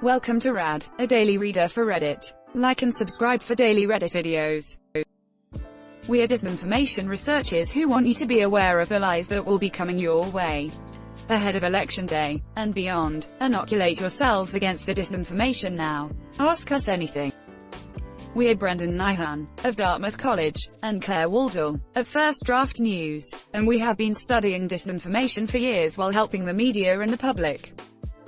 Welcome to Rad, a daily reader for Reddit. Like and subscribe for daily Reddit videos. We are disinformation researchers who want you to be aware of the lies that will be coming your way ahead of Election Day and beyond. Inoculate yourselves against the disinformation now. Ask us anything. We're Brendan Nyhan, of Dartmouth College, and Claire Waldell, of First Draft News, and we have been studying disinformation for years while helping the media and the public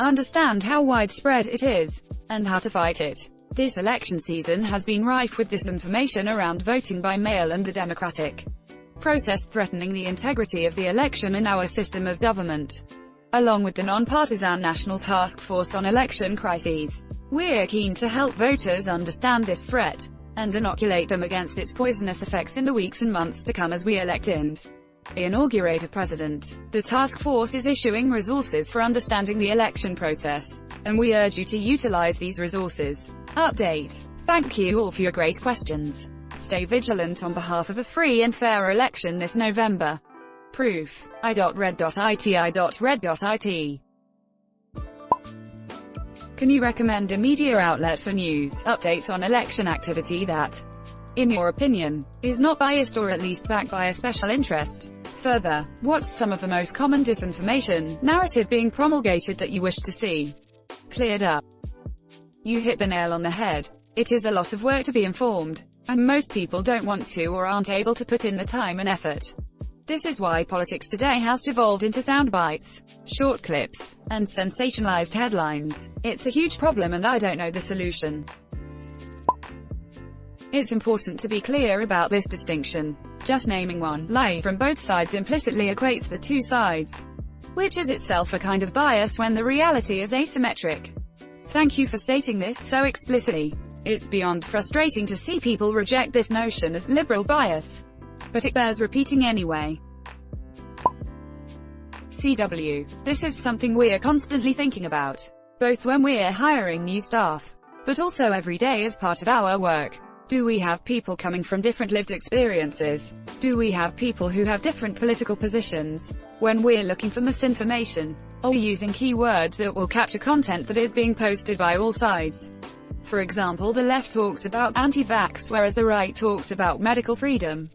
understand how widespread it is, and how to fight it. This election season has been rife with disinformation around voting by mail and the democratic process threatening the integrity of the election and our system of government. Along with the non-partisan National Task Force on Election Crises, we're keen to help voters understand this threat, and inoculate them against its poisonous effects in the weeks and months to come as we elect and inaugurate a president. The task force is issuing resources for understanding the election process, and we urge you to utilize these resources. Update. Thank you all for your great questions. Stay vigilant on behalf of a free and fair election this November. Proof. i.red.it. Can you recommend a media outlet for news, updates on election activity that, in your opinion, is not biased or at least backed by a special interest? Further, what's some of the most common disinformation narrative being promulgated that you wish to see cleared up? You hit the nail on the head. It is a lot of work to be informed, and most people don't want to or aren't able to put in the time and effort. This is why politics today has devolved into sound bites, short clips, and sensationalized headlines. It's a huge problem and I don't know the solution. It's important to be clear about this distinction. Just naming one lie from both sides implicitly equates the two sides, which is itself a kind of bias when the reality is asymmetric. Thank you for stating this so explicitly. It's beyond frustrating to see people reject this notion as liberal bias, but it bears repeating anyway. CW. This is something we're constantly thinking about, both when we're hiring new staff, but also every day as part of our work. Do we have people coming from different lived experiences? Do we have people who have different political positions? When we're looking for misinformation, are we using keywords that will capture content that is being posted by all sides? For example, the left talks about anti-vax, whereas the right talks about medical freedom.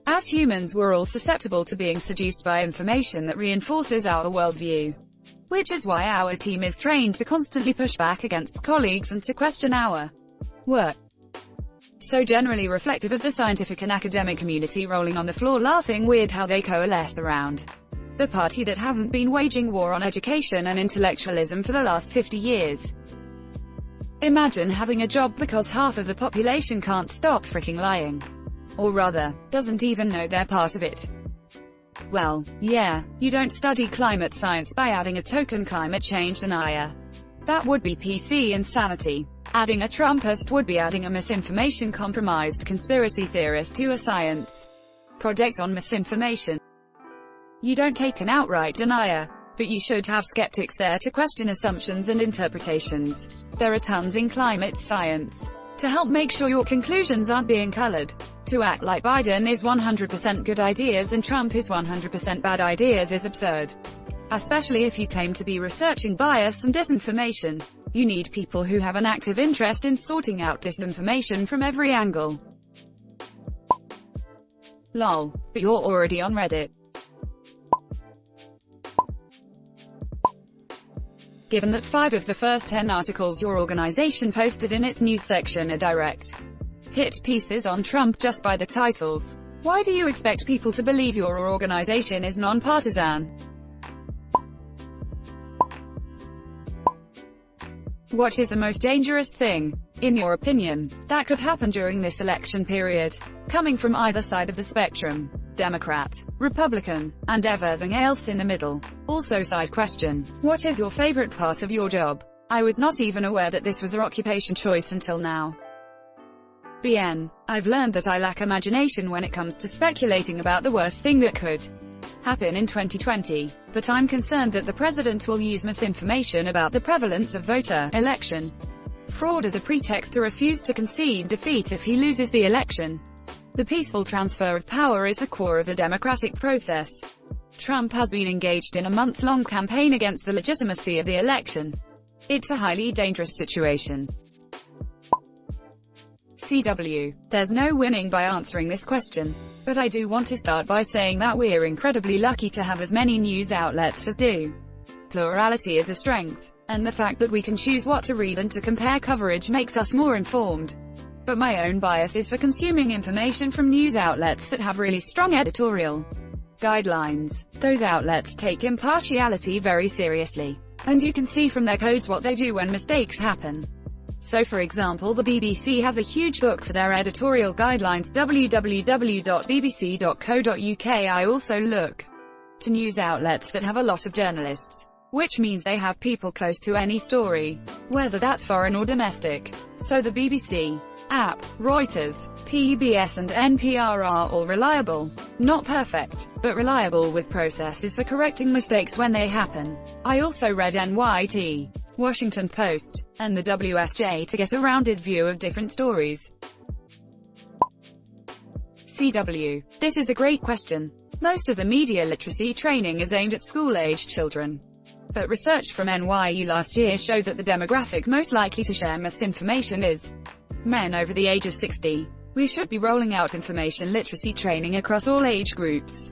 As humans, we're all susceptible to being seduced by information that reinforces our worldview, which is why our team is trained to constantly push back against colleagues and to question our work. So generally reflective of the scientific and academic community rolling on the floor laughing weird how they coalesce around the party that hasn't been waging war on education and intellectualism for the last 50 years. Imagine having a job because half of the population can't stop freaking lying. Or rather, doesn't even know they're part of it. Well, yeah, you don't study climate science by adding a token climate change denier. That would be PC insanity. Adding a Trumpist would be adding a misinformation-compromised conspiracy theorist to a science project on misinformation. You don't take an outright denier, but you should have skeptics there to question assumptions and interpretations. There are tons in climate science to help make sure your conclusions aren't being colored. To act like Biden is 100% good ideas and Trump is 100% bad ideas is absurd. Especially if you claim to be researching bias and disinformation. You need people who have an active interest in sorting out disinformation from every angle. Lol. But you're already on Reddit. Given that 5 of the first 10 articles your organization posted in its news section are direct hit pieces on Trump just by the titles, why do you expect people to believe your organization is non-partisan? What is the most dangerous thing, in your opinion, that could happen during this election period? Coming from either side of the spectrum, Democrat, Republican, and everything else in the middle. Also side question, what is your favorite part of your job? I was not even aware that this was their occupation choice until now. BN. I've learned that I lack imagination when it comes to speculating about the worst thing that could happen in 2020, but I'm concerned that the president will use misinformation about the prevalence of voter election fraud as a pretext to refuse to concede defeat if he loses the election. The peaceful transfer of power is the core of the democratic process. Trump has been engaged in a months-long campaign against the legitimacy of the election. It's a highly dangerous situation. CW. There's no winning by answering this question. But I do want to start by saying that we're incredibly lucky to have as many news outlets as do. Plurality is a strength, and the fact that we can choose what to read and to compare coverage makes us more informed. But my own bias is for consuming information from news outlets that have really strong editorial guidelines. Those outlets take impartiality very seriously, and you can see from their codes what they do when mistakes happen. So for example, the BBC has a huge book for their editorial guidelines, www.bbc.co.uk. I also look to news outlets that have a lot of journalists, which means they have people close to any story, whether that's foreign or domestic. So the BBC, IAP, Reuters, PBS and NPR are all reliable. Not perfect, but reliable with processes for correcting mistakes when they happen. I also read NYT, Washington Post, and the WSJ to get a rounded view of different stories. CW. This is a great question. Most of the media literacy training is aimed at school-aged children. But research from NYU last year showed that the demographic most likely to share misinformation is men over the age of 60. We should be rolling out information literacy training across all age groups.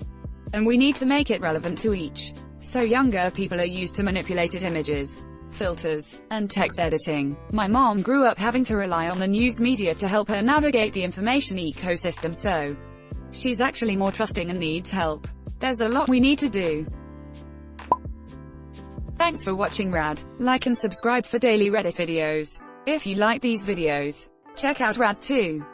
And we need to make it relevant to each. So younger people are used to manipulated images, filters, and text editing. My mom grew up having to rely on the news media to help her navigate the information ecosystem, so she's actually more trusting and needs help. There's a lot we need to do. Thanks for watching Rad. Like and subscribe for daily Reddit videos. If you like these videos, check out Rad too.